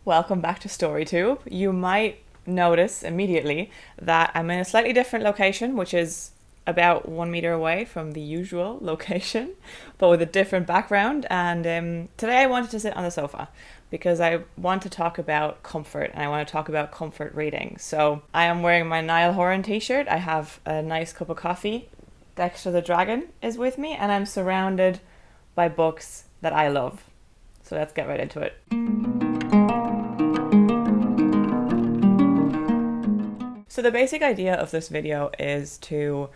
Welcome back to StoryTube. You might notice immediately that I'm in a slightly different location, which is about 1 meter away from the usual location, but with a different background. And today I wanted to sit on the sofa because I want to talk about comfort and I want to talk about comfort reading. So I am wearing my Niall Horan t-shirt. I have a nice cup of coffee. Dexter the Dragon is with me, and I'm surrounded by books that I love. So let's get right into it. So the basic idea of this video is to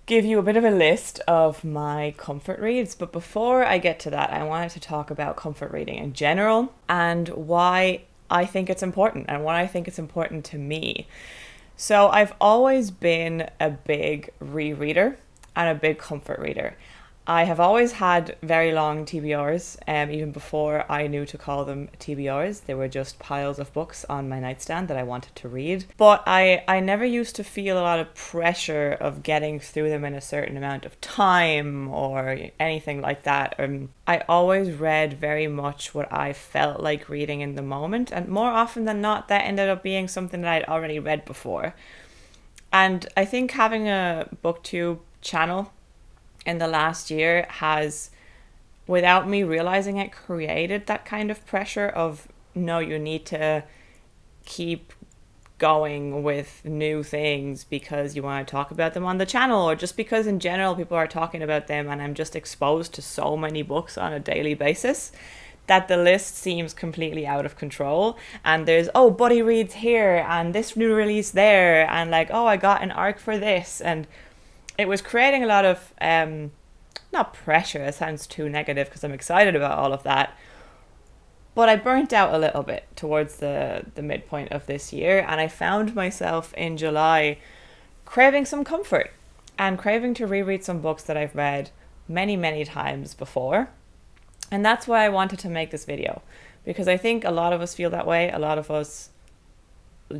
give you a bit of a list of my comfort reads, but before I get to that, I wanted to talk about comfort reading in general and why I think it's important and why I think it's important to me. So I've always been a big rereader and a big comfort reader. I have always had very long TBRs, even before I knew to call them TBRs. They were just piles of books on my nightstand that I wanted to read. But I never used to feel a lot of pressure of getting through them in a certain amount of time or anything like that. I always read very much what I felt like reading in the moment, and more often than not, that ended up being something that I'd already read before. And I think having a BookTube channel in the last year has, without me realizing it, created that kind of pressure of, no, you need to keep going with new things because you want to talk about them on the channel, or just because in general people are talking about them and I'm just exposed to so many books on a daily basis that the list seems completely out of control. And there's, oh, buddy reads here and this new release there, and like, oh, I got an arc for this. And it was creating a lot of, not pressure, it sounds too negative because I'm excited about all of that, but I burnt out a little bit towards the midpoint of this year, and I found myself in July craving some comfort and craving to reread some books that I've read many, many times before. And that's why I wanted to make this video, because I think a lot of us feel that way. A lot of us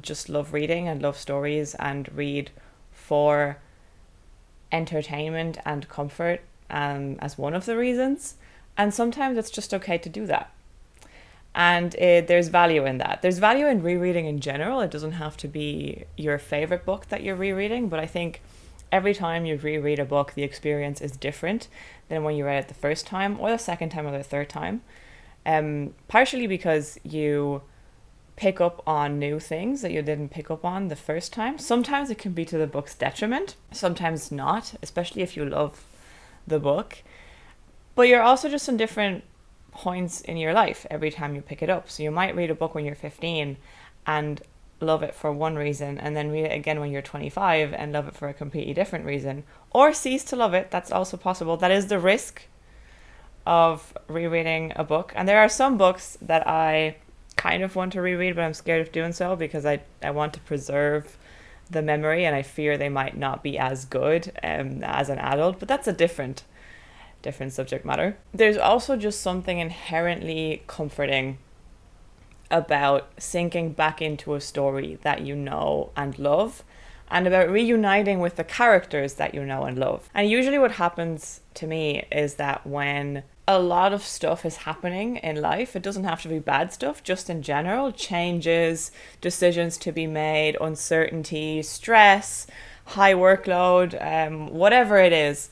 just love reading and love stories and read for entertainment and comfort as one of the reasons, and sometimes it's just okay to do that, and there's value in that. There's value in rereading in general. It doesn't have to be your favorite book that you're rereading, but I think every time you reread a book, the experience is different than when you read it the first time or the second time or the third time, partially because you pick up on new things that you didn't pick up on the first time. Sometimes it can be to the book's detriment, sometimes not, especially if you love the book. But you're also just in different points in your life every time you pick it up. So you might read a book when you're 15 and love it for one reason, and then read it again when you're 25 and love it for a completely different reason, or cease to love it. That's also possible. That is the risk of rereading a book. And there are some books that I kind of want to reread, but I'm scared of doing so because I want to preserve the memory, and I fear they might not be as good as an adult, but that's a different subject matter. There's also just something inherently comforting about sinking back into a story that you know and love, and about reuniting with the characters that you know and love. And usually what happens to me is that when a lot of stuff is happening in life, it doesn't have to be bad stuff, just in general, changes, decisions to be made, uncertainty, stress, high workload, whatever it is,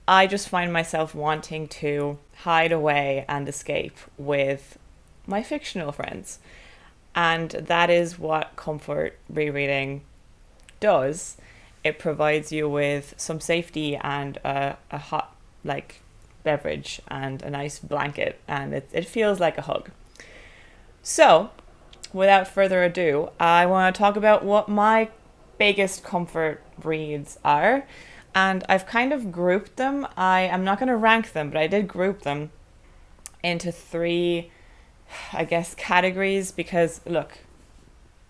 I just find myself wanting to hide away and escape with my fictional friends. And that is what comfort rereading does. It provides you with some safety and a hot, beverage and a nice blanket, and it feels like a hug. So, without further ado, I want to talk about what my biggest comfort reads are, and I've kind of grouped them. I'm not going to rank them, but I did group them into three, I guess, categories, because look,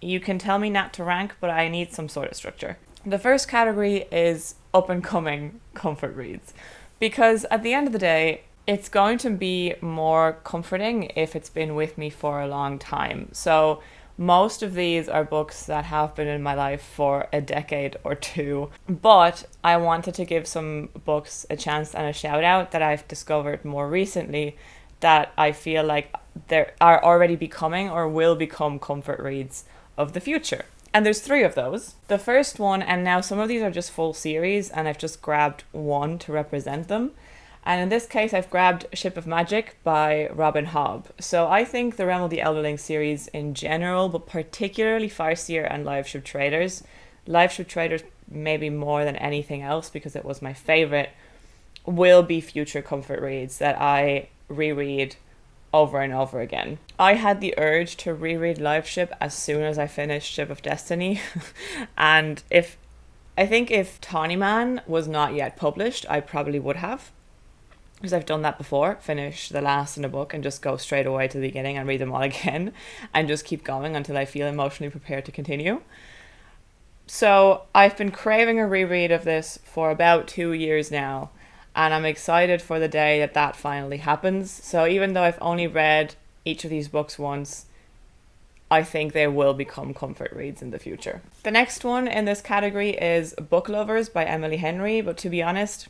you can tell me not to rank, but I need some sort of structure. The first category is up and coming comfort reads, because at the end of the day, it's going to be more comforting if it's been with me for a long time. So most of these are books that have been in my life for a decade or two, but I wanted to give some books a chance and a shout out that I've discovered more recently that I feel like there are already becoming or will become comfort reads of the future. And there's 3 of those. The first one, and now some of these are just full series, and I've just grabbed one to represent them. And in this case, I've grabbed Ship of Magic by Robin Hobb. So I think the Realm of the Elderling series in general, but particularly Farseer and Live Ship Traders, maybe more than anything else because it was my favorite, will be future comfort reads that I reread over and over again. I had the urge to reread Live Ship as soon as I finished Ship of Destiny. And if Tawnyman was not yet published, I probably would have. Because I've done that before, finish the last in a book and just go straight away to the beginning and read them all again and just keep going until I feel emotionally prepared to continue. So I've been craving a reread of this for about 2 years now, and I'm excited for the day that finally happens. So even though I've only read each of these books once, I think they will become comfort reads in the future. The next one in this category is Book Lovers by Emily Henry, but to be honest,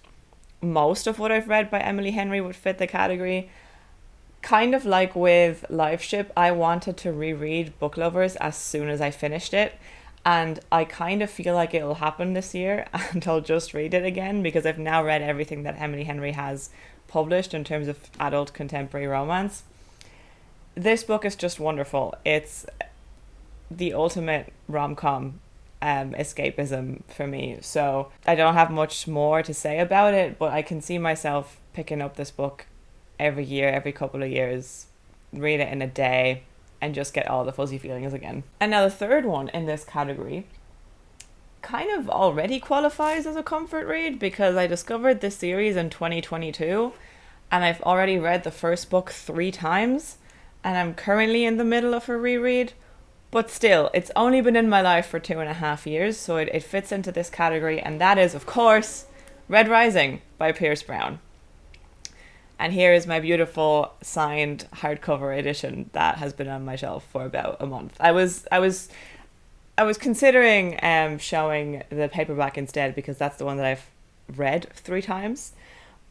most of what I've read by Emily Henry would fit the category. Kind of like with Live Ship, I wanted to reread Book Lovers as soon as I finished it, and I kind of feel like it'll happen this year and I'll just read it again because I've now read everything that Emily Henry has published in terms of adult contemporary romance. This book is just wonderful. It's the ultimate rom-com escapism for me. So I don't have much more to say about it, but I can see myself picking up this book every year, every couple of years, read it in a day, and just get all the fuzzy feelings again. And now the third one in this category kind of already qualifies as a comfort read because I discovered this series in 2022 and I've already read the first book 3 times and I'm currently in the middle of a reread. But still, it's only been in my life for 2.5 years, so it fits into this category, and that is, of course, Red Rising by Pierce Brown. And here is my beautiful signed hardcover edition that has been on my shelf for about a month. I was considering showing the paperback instead because that's the one that I've read 3 times,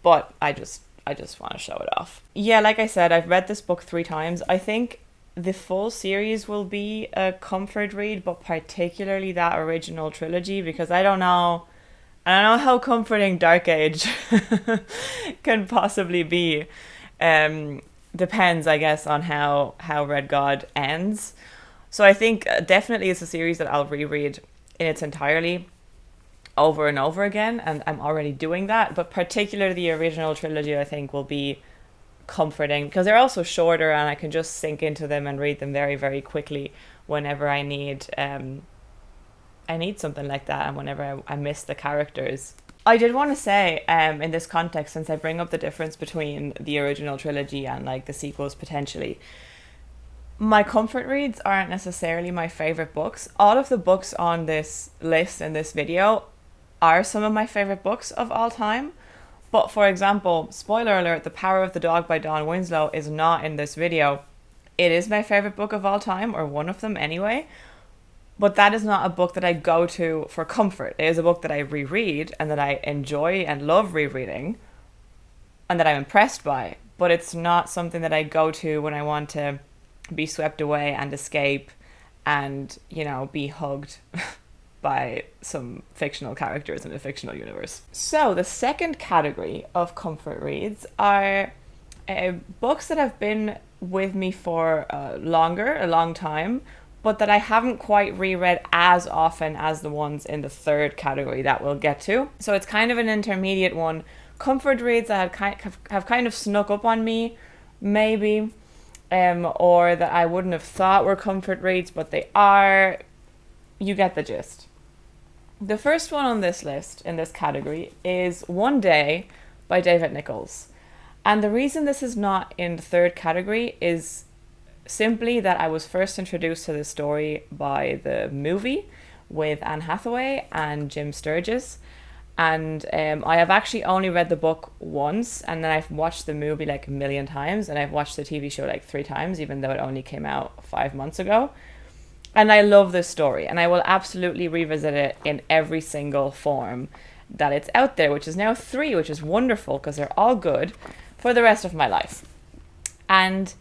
but I just want to show it off. Yeah, like I said, I've read this book 3 times. I think the full series will be a comfort read, but particularly that original trilogy because I don't know how comforting Dark Age can possibly be. Depends, I guess, on how Red God ends. So I think definitely it's a series that I'll reread in its entirety over and over again, and I'm already doing that. But particularly the original trilogy, I think, will be comforting because they're also shorter and I can just sink into them and read them very, very quickly whenever I need something like that and whenever I miss the characters. I did want to say in this context, since I bring up the difference between the original trilogy and like the sequels potentially, my comfort reads aren't necessarily my favorite books. All of the books on this list in this video are some of my favorite books of all time. But for example, spoiler alert, The Power of the Dog by Dawn Winslow is not in this video. It is my favorite book of all time, or one of them anyway. But that is not a book that I go to for comfort. It is a book that I reread and that I enjoy and love rereading and that I'm impressed by. But it's not something that I go to when I want to be swept away and escape and, be hugged by some fictional characters in a fictional universe. So the second category of comfort reads are books that have been with me for a long time, but that I haven't quite reread as often as the ones in the third category that we'll get to. So it's kind of an intermediate one. Comfort reads that have kind of snuck up on me, maybe, or that I wouldn't have thought were comfort reads, but they are. You get the gist. The first one on this list in this category is One Day by David Nichols. And the reason this is not in the third category is simply that I was first introduced to the story by the movie with Anne Hathaway and Jim Sturgis. And I have actually only read the book once, and then I've watched the movie like a million times, and I've watched the TV show like 3 times, even though it only came out 5 months ago. And I love this story, and I will absolutely revisit it in every single form that it's out there, which is now 3, which is wonderful because they're all good, for the rest of my life. And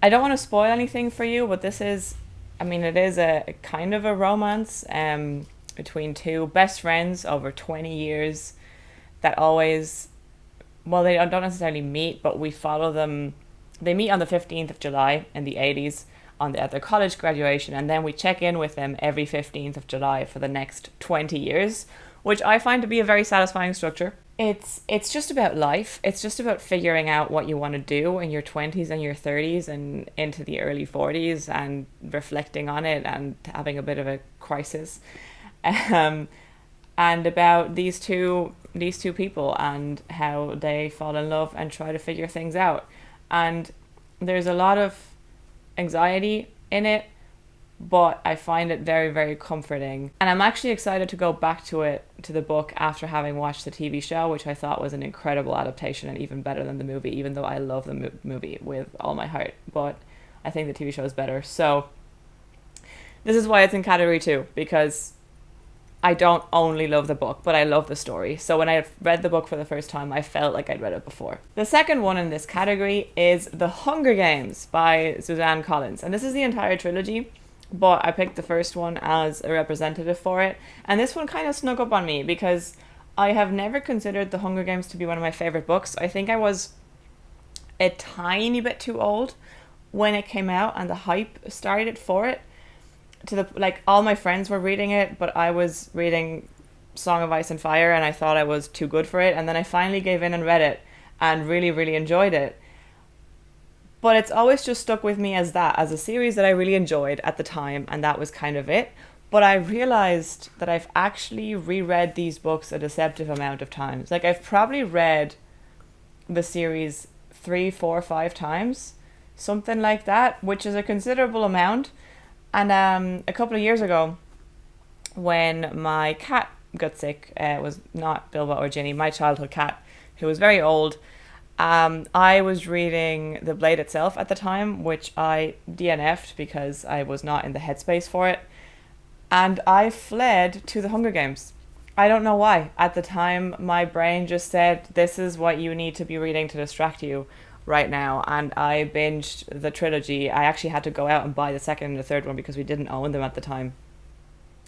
I don't want to spoil anything for you, but this is, I mean, it is a kind of a romance between two best friends over 20 years that always, well, they don't necessarily meet, but we follow them. They meet on the 15th of July in the 80s at their college graduation, and then we check in with them every 15th of July for the next 20 years, which I find to be a very satisfying structure. It's just about life. It's just about figuring out what you want to do in your 20s and your 30s and into the early 40s, and reflecting on it and having a bit of a crisis. Um, and about these two people and how they fall in love and try to figure things out. And there's a lot of anxiety in it, but I find it very, very comforting. And I'm actually excited to go back to the book after having watched the TV show, which I thought was an incredible adaptation and even better than the movie, even though I love the movie with all my heart. But I think the TV show is better. So this is why it's in category 2, because I don't only love the book, but I love the story. So when I read the book for the first time, I felt like I'd read it before. The second one in this category is The Hunger Games by Suzanne Collins. And this is the entire trilogy, but I picked the first one as a representative for it. And this one kind of snuck up on me because I have never considered The Hunger Games to be one of my favorite books. I think I was a tiny bit too old when it came out and the hype started for it. All my friends were reading it, but I was reading Song of Ice and Fire and I thought I was too good for it. And then I finally gave in and read it and really, really enjoyed it. But it's always just stuck with me as a series that I really enjoyed at the time, and that was kind of it. But I realized that I've actually reread these books a deceptive amount of times. Like, I've probably read the series 3, 4, 5 times, something like that, which is a considerable amount. And a couple of years ago, when my cat got sick, it was not Bilbo or Ginny, my childhood cat, who was very old. I was reading The Blade itself at the time, which I DNF'd because I was not in the headspace for it. And I fled to The Hunger Games. I don't know why. At the time, my brain just said, this is what you need to be reading to distract you right now. And I binged the trilogy. I actually had to go out and buy the second and the third one because we didn't own them at the time.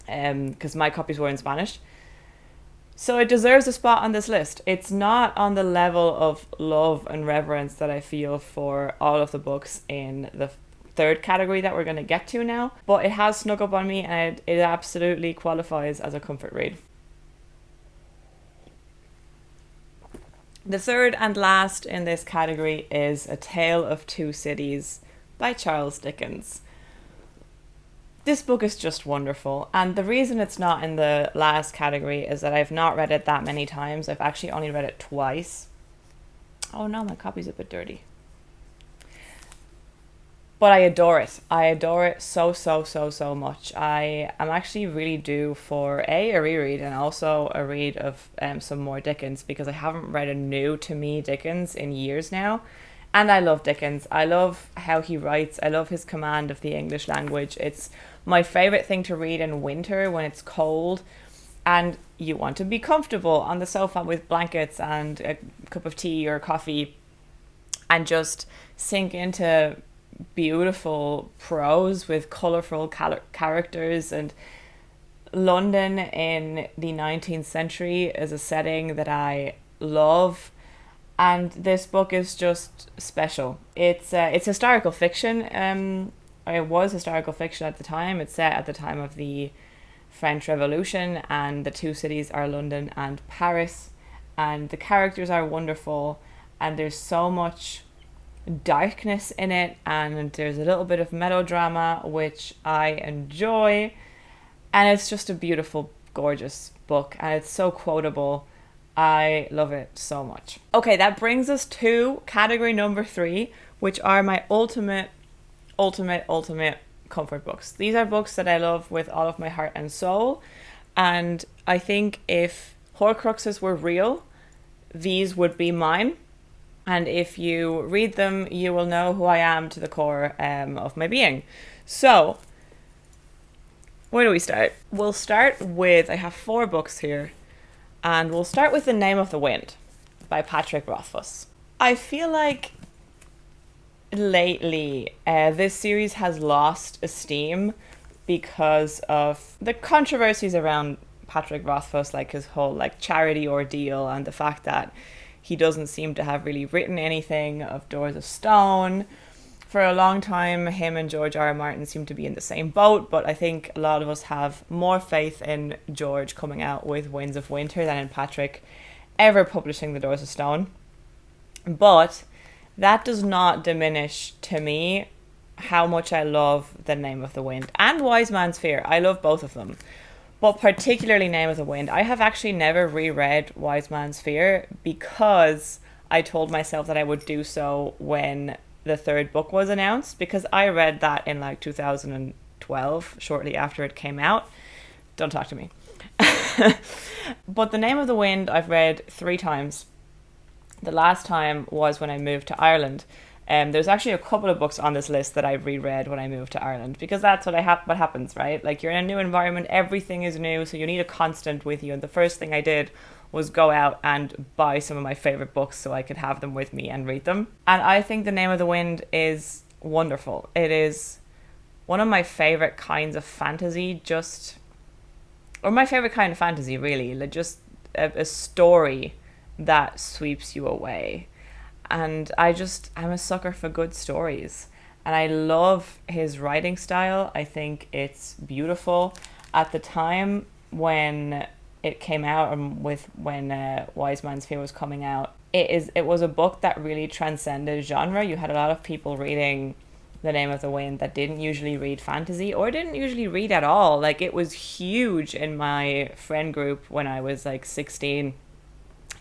Because my copies were in Spanish. So it deserves a spot on this list. It's not on the level of love and reverence that I feel for all of the books in the third category that we're going to get to now, but it has snuck up on me and it absolutely qualifies as a comfort read. The third and last in this category is A Tale of Two Cities by Charles Dickens. This book is just wonderful, and the reason it's not in the last category is that I've not read it that many times. I've actually only read it twice. Oh no, my copy's a bit dirty. But I adore it. I adore it so much. I am actually really due for a reread and also a read of some more Dickens, because I haven't read a new to me Dickens in years now. And I love Dickens. I love how he writes. I love his command of the English language. It's my favourite thing to read in winter when it's cold and you want to be comfortable on the sofa with blankets and a cup of tea or coffee and just sink into beautiful prose with colourful characters. And London in the 19th century is a setting that I love. And this book is just special. It's historical fiction. It was historical fiction at the time. It's set at the time of the French Revolution, and the two cities are London and Paris. And the characters are wonderful, and there's so much darkness in it, and there's a little bit of melodrama, which I enjoy. And it's just a beautiful, gorgeous book, and it's so quotable. I love it so much. Okay, that brings us to category number 3, which are my ultimate comfort books. These are books that I love with all of my heart and soul. And I think if Horcruxes were real, these would be mine. And if you read them, you will know who I am to the core of my being. So, where do we start? We'll start with, I have 4 books here. And we'll start with The Name of the Wind by Patrick Rothfuss. I feel like lately, this series has lost esteem because of the controversies around Patrick Rothfuss, like his whole like charity ordeal, and the fact that he doesn't seem to have really written anything of Doors of Stone. For a long time, him and George R. R. Martin seem to be in the same boat, but I think a lot of us have more faith in George coming out with Winds of Winter than in Patrick ever publishing The Doors of Stone. But that does not diminish to me how much I love The Name of the Wind and Wise Man's Fear. I love both of them, but particularly Name of the Wind. I have actually never reread Wise Man's Fear because I told myself that I would do so when the third book was announced, because I read that in like 2012, shortly after it came out. Don't talk to me. But The Name of the Wind I've read 3 times. The last time was when I moved to Ireland. There's actually a couple of books on this list that I reread when I moved to Ireland, because that's what what happens, right? Like, you're in a new environment, everything is new, so you need a constant with you. And the first thing I did was go out and buy some of my favorite books so I could have them with me and read them. And I think The Name of the Wind is wonderful. It is one of my favorite kinds of fantasy, or my favorite kind of fantasy, really. Like, just a story that sweeps you away. And I'm a sucker for good stories. And I love his writing style. I think it's beautiful. At the time when it came out, and when Wise Man's Fear was coming out, it was a book that really transcended genre. You had a lot of people reading The Name of the Wind that didn't usually read fantasy or didn't usually read at all. Like, it was huge in my friend group when I was like 16.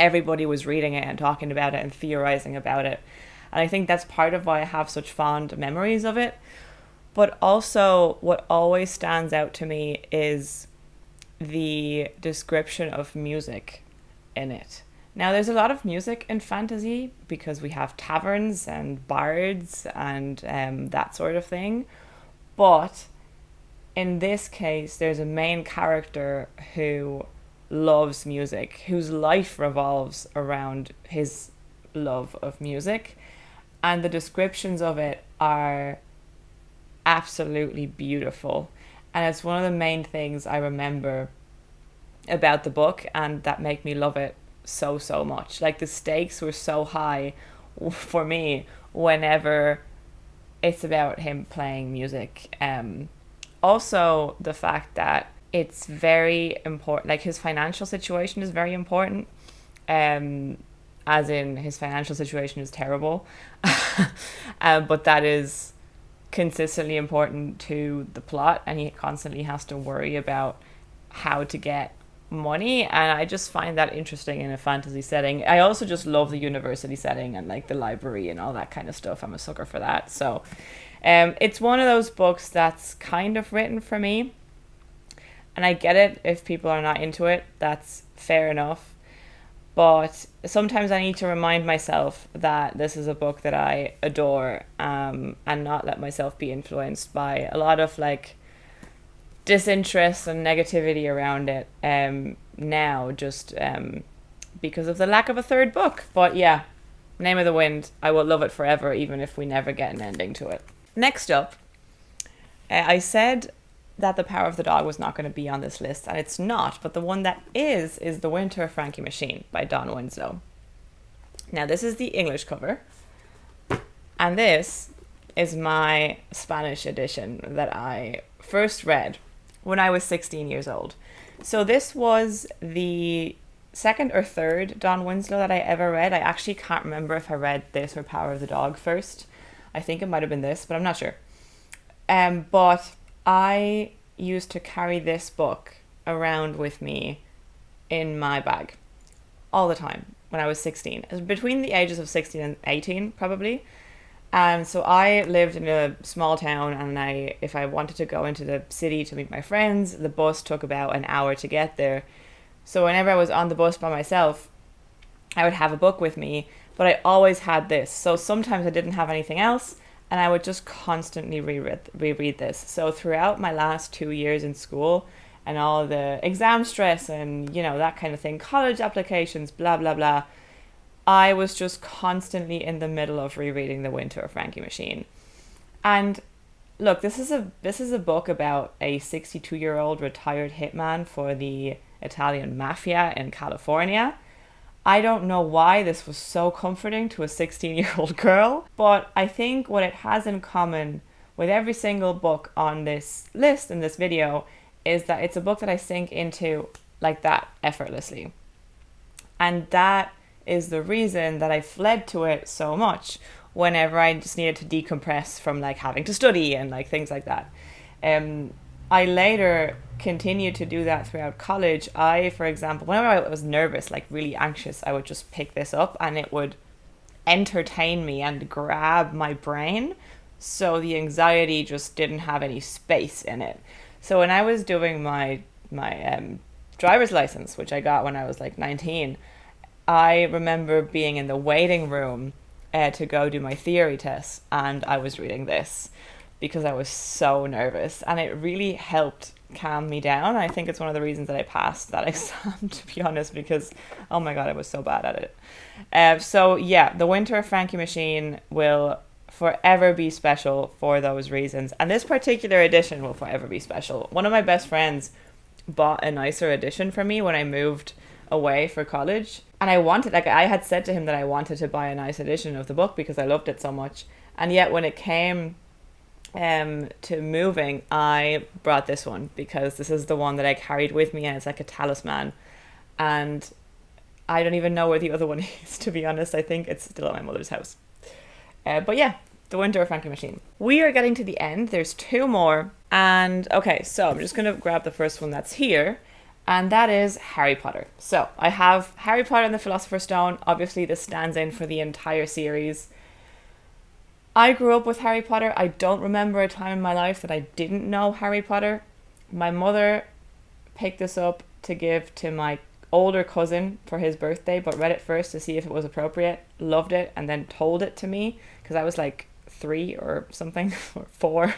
Everybody was reading it and talking about it and theorizing about it. And I think that's part of why I have such fond memories of it. But also, what always stands out to me is the description of music in it. Now, there's a lot of music in fantasy because we have taverns and bards and that sort of thing. But in this case, there's a main character who loves music, whose life revolves around his love of music, and the descriptions of it are absolutely beautiful. And it's one of the main things I remember about the book and that make me love it so much. Like, the stakes were so high for me whenever it's about him playing music. Also, the fact that it's very important, like, his financial situation is very important, as in his financial situation is terrible, but that is consistently important to the plot, and he constantly has to worry about how to get money, and I just find that interesting in a fantasy setting. I also just love the university setting and like the library and all that kind of stuff. I'm a sucker for that. So it's one of those books that's kind of written for me. And I get it, if people are not into it, that's fair enough. But sometimes I need to remind myself that this is a book that I adore, and not let myself be influenced by a lot of like disinterest and negativity around it now, just because of the lack of a third book. But yeah, Name of the Wind, I will love it forever, even if we never get an ending to it. Next up, I said that The Power of the Dog was not going to be on this list, and it's not, but the one that is The Winter of Frankie Machine by Don Winslow. Now, this is the English cover, and this is my Spanish edition that I first read when I was 16 years old. So this was the second or third Don Winslow that I ever read. I actually can't remember if I read this or Power of the Dog first. I think it might have been this, but I'm not sure. But I used to carry this book around with me in my bag all the time when I was 16. It was between the ages of 16 and 18, probably. And so I lived in a small town, and if I wanted to go into the city to meet my friends, the bus took about an hour to get there. So whenever I was on the bus by myself, I would have a book with me, but I always had this. So sometimes I didn't have anything else, and I would just constantly reread this. So throughout my last 2 years in school and all the exam stress and, that kind of thing, college applications, blah, blah, blah, I was just constantly in the middle of rereading The Winter of Frankie Machine. And look, this is a book about a 62-year-old retired hitman for the Italian mafia in California. I don't know why this was so comforting to a 16-year-old girl, but I think what it has in common with every single book on this list in this video is that it's a book that I sink into like that effortlessly. And that is the reason that I fled to it so much whenever I just needed to decompress from like having to study and like things like that. I later continued to do that throughout college. For example, whenever I was nervous, like really anxious, I would just pick this up and it would entertain me and grab my brain. So the anxiety just didn't have any space in it. So when I was doing my driver's license, which I got when I was like 19, I remember being in the waiting room to go do my theory test, and I was reading this because I was so nervous, and it really helped calm me down. I think it's one of the reasons that I passed that exam, to be honest, because oh my god, I was so bad at it. So yeah, The Winter of Frankie Machine will forever be special for those reasons, and this particular edition will forever be special. One of my best friends bought a nicer edition for me when I moved away for college, and I had said to him that I wanted to buy a nice edition of the book because I loved it so much, and yet when it came to moving, I brought this one because this is the one that I carried with me, and it's like a talisman, and I don't even know where the other one is, to be honest. I think it's still at my mother's house. But yeah, The Winter of Frankie Machine. We are getting to the end. There's two more, and okay, so I'm just gonna grab the first one that's here, and that is Harry Potter. So I have Harry Potter and the Philosopher's Stone. Obviously this stands in for the entire series. I grew up with Harry Potter. I don't remember a time in my life that I didn't know Harry Potter. My mother picked this up to give to my older cousin for his birthday, but read it first to see if it was appropriate, loved it, and then told it to me because I was like 3 or something, or 4.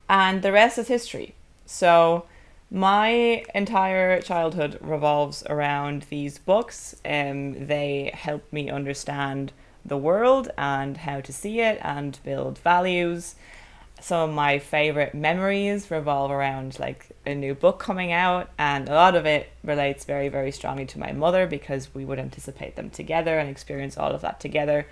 And the rest is history. So my entire childhood revolves around these books. They help me understand the world and how to see it and build values. Some of my favorite memories revolve around like a new book coming out, and a lot of it relates very, very strongly to my mother because we would anticipate them together and experience all of that together.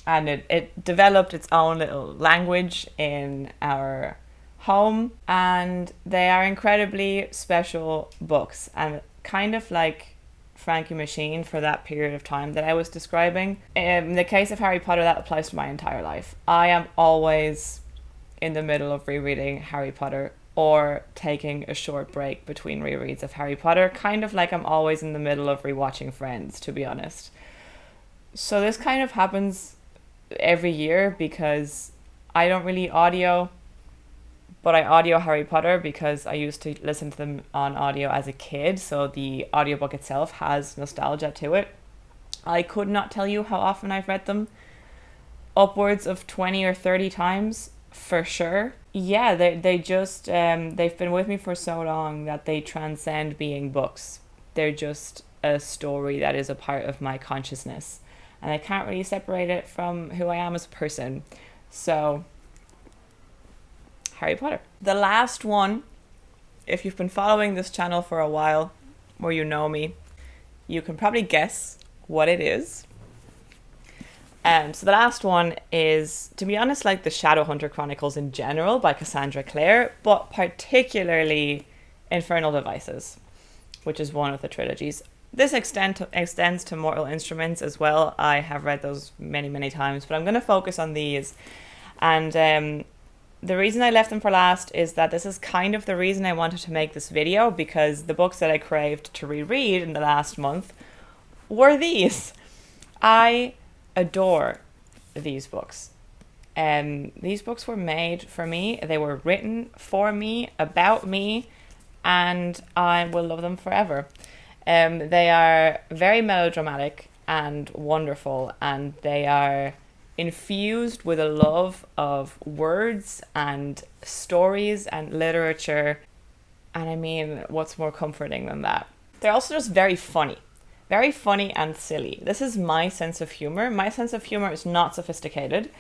And it developed its own little language in our home, and they are incredibly special books, and kind of like Frankie Machine for that period of time that I was describing. In the case of Harry Potter, that applies to my entire life. I am always in the middle of rereading Harry Potter or taking a short break between rereads of Harry Potter, kind of like I'm always in the middle of rewatching Friends, to be honest. So this kind of happens every year because I don't really audio, but I audio Harry Potter because I used to listen to them on audio as a kid, so the audiobook itself has nostalgia to it. I could not tell you how often I've read them. Upwards of 20 or 30 times, for sure. Yeah, they just, they've been with me for so long that they transcend being books. They're just a story that is a part of my consciousness, and I can't really separate it from who I am as a person. So Harry Potter. The last one, if you've been following this channel for a while, or you know me, you can probably guess what it is. So the last one is, to be honest, like the Shadowhunter Chronicles in general by Cassandra Clare, but particularly Infernal Devices, which is one of the trilogies. This extends to Mortal Instruments as well. I have read those many, many times, but I'm going to focus on these. And the reason I left them for last is that this is kind of the reason I wanted to make this video, because the books that I craved to reread in the last month were these. I adore these books. These books were made for me. They were written for me, about me, and I will love them forever. They are very melodramatic and wonderful, and they are infused with a love of words and stories and literature. And I mean, what's more comforting than that? They're also just very funny. very funny and silly. This is my sense of humor. My sense of humor is not sophisticated.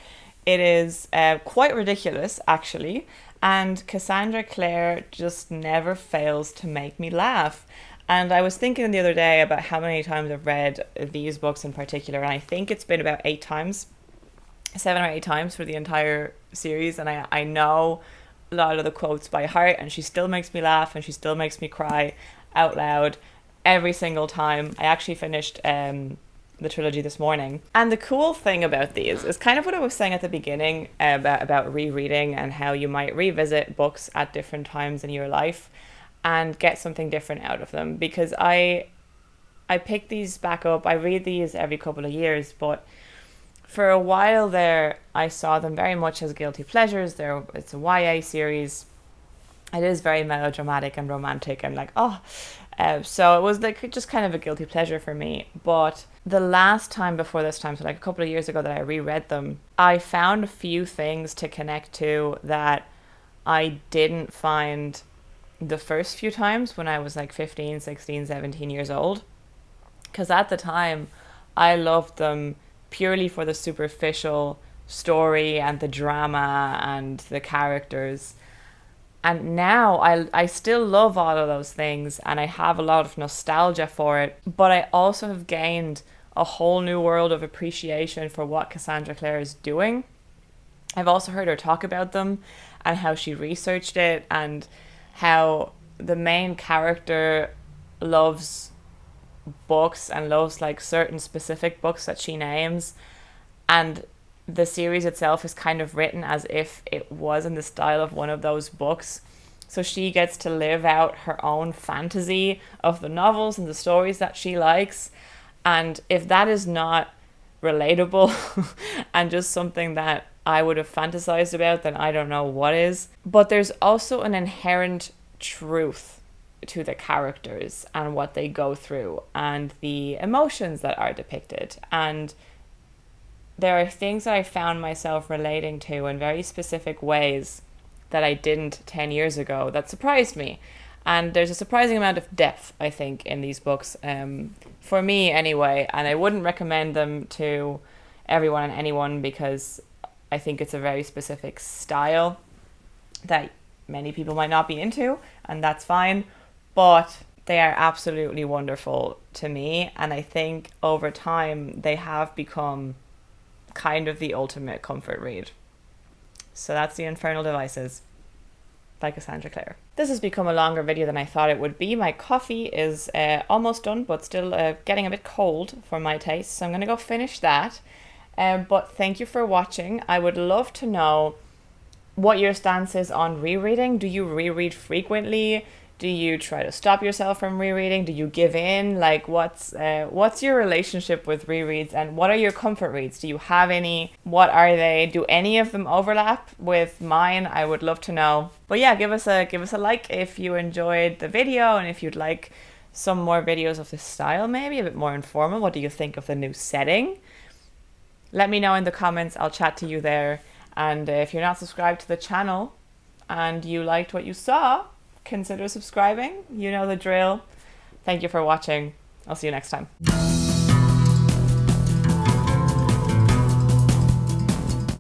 It is quite ridiculous, actually. And Cassandra Clare just never fails to make me laugh. And I was thinking the other day about how many times I've read these books in particular, and I think it's been about 8 times, 7 or 8 times for the entire series. And I know a lot of the quotes by heart, and she still makes me laugh and she still makes me cry out loud every single time. I actually finished the trilogy this morning. And the cool thing about these is kind of what I was saying at the beginning about rereading and how you might revisit books at different times in your life and get something different out of them. Because I pick these back up. I read these every couple of years, but for a while there, I saw them very much as guilty pleasures. It's a YA series. It is very melodramatic and romantic and like, oh. So it was like just kind of a guilty pleasure for me. But the last time before this time, so like a couple of years ago that I reread them, I found a few things to connect to that I didn't find the first few times when I was like 15, 16, 17 years old. Because at the time, I loved them purely for the superficial story and the drama and the characters. And now I still love all of those things and I have a lot of nostalgia for it, but I also have gained a whole new world of appreciation for what Cassandra Clare is doing. I've also heard her talk about them and how she researched it and how the main character loves books and loves like certain specific books that she names, and the series itself is kind of written as if it was in the style of one of those books. So she gets to live out her own fantasy of the novels and the stories that she likes. And if that is not relatable and just something that I would have fantasized about, then I don't know what is. But there's also an inherent truth to the characters and what they go through and the emotions that are depicted. And there are things that I found myself relating to in very specific ways that I didn't 10 years ago that surprised me. And there's a surprising amount of depth, I think, in these books, for me anyway. And I wouldn't recommend them to everyone and anyone because I think it's a very specific style that many people might not be into, and that's fine. But they are absolutely wonderful to me. And I think over time they have become kind of the ultimate comfort read. So that's the Infernal Devices by Cassandra Clare. This has become a longer video than I thought it would be. My coffee is almost done, but still getting a bit cold for my taste, so I'm going to go finish that. But thank you for watching. I would love to know what your stance is on rereading. Do you reread frequently? Do you try to stop yourself from rereading? Do you give in? Like, what's your relationship with rereads, and what are your comfort reads? Do you have any? What are they? Do any of them overlap with mine? I would love to know. But yeah, give us a like if you enjoyed the video, and if you'd like some more videos of this style, maybe a bit more informal. What do you think of the new setting? Let me know in the comments. I'll chat to you there. And if you're not subscribed to the channel and you liked what you saw, consider subscribing. You know the drill. Thank you for watching. I'll see you next time.